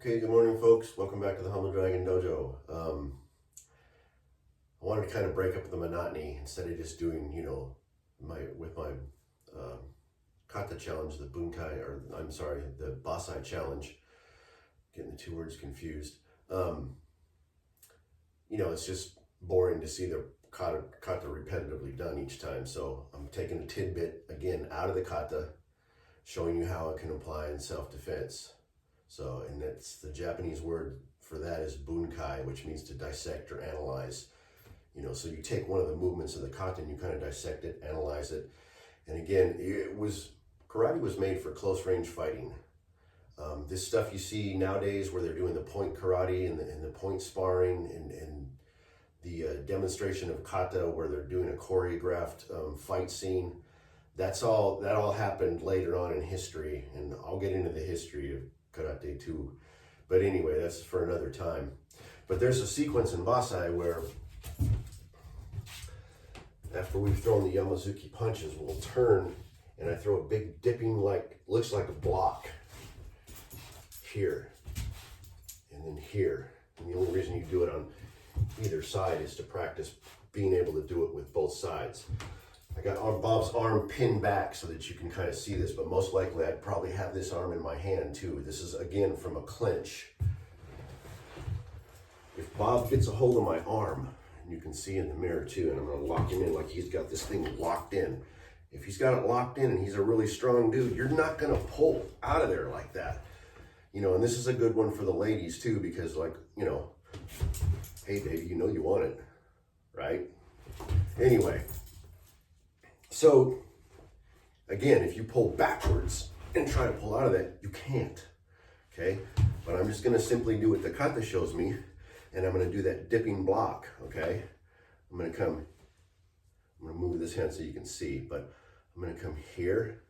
Okay, good morning, folks. Welcome back to the Humble Dragon Dojo. I wanted to kind of break up the monotony instead of just doing, my kata challenge, the bunkai, or I'm sorry, the Bassai challenge. Getting the two words confused. It's just boring to see the kata repetitively done each time. So I'm taking the tid-bit again out of the kata, showing you how it can apply in self-defense. So, and that's the Japanese word for that is bunkai, which means to dissect or analyze. So you take one of the movements of the kata and you kind of dissect it, analyze it. And again, karate was made for close range fighting. This stuff you see nowadays where they're doing the point karate and the point sparring and the demonstration of kata where they're doing a choreographed fight scene. That all happened later on in history, and I'll get into the history of karate too. But anyway, that's for another time. But there's a sequence in Bassai where after we've thrown the Yamazuki punches, we'll turn and I throw a big dipping, looks like a block here and then here. And the only reason you do it on either side is to practice being able to do it with both sides. I got Bob's arm pinned back so that you can kind of see this, but most likely I'd probably have this arm in my hand too. This is again from a clinch. If Bob gets a hold of my arm, and you can see in the mirror too, and I'm gonna lock him in like he's got this thing locked in. If he's got it locked in and he's a really strong dude, you're not gonna pull out of there like that. And this is a good one for the ladies too, because hey baby, you want it, right? Anyway. So, again, if you pull backwards and try to pull out of that, you can't, okay? But I'm just gonna simply do what the kata shows me, and I'm gonna do that dipping block, okay? I'm gonna move this hand so you can see, but I'm gonna come here,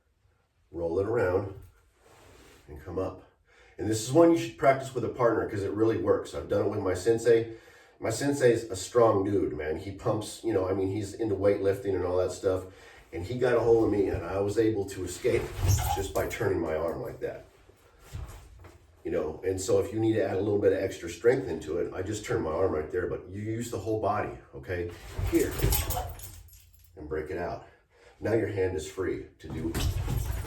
roll it around, and come up. And this is one you should practice with a partner because it really works. I've done it with my sensei. My sensei's a strong dude, man. He pumps, he's into weightlifting and all that stuff. And he got a hold of me and I was able to escape just by turning my arm like that. And so if you need to add a little bit of extra strength into it, I just turn my arm right there, but you use the whole body, okay? Here, and break it out. Now your hand is free to do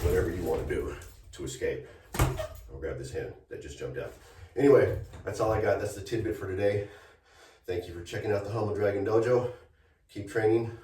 whatever you want to do to escape. I'll grab this hand that just jumped out. Anyway, that's all I got. That's the tidbit for today. Thank you for checking out the Humble Dragon Dojo. Keep training.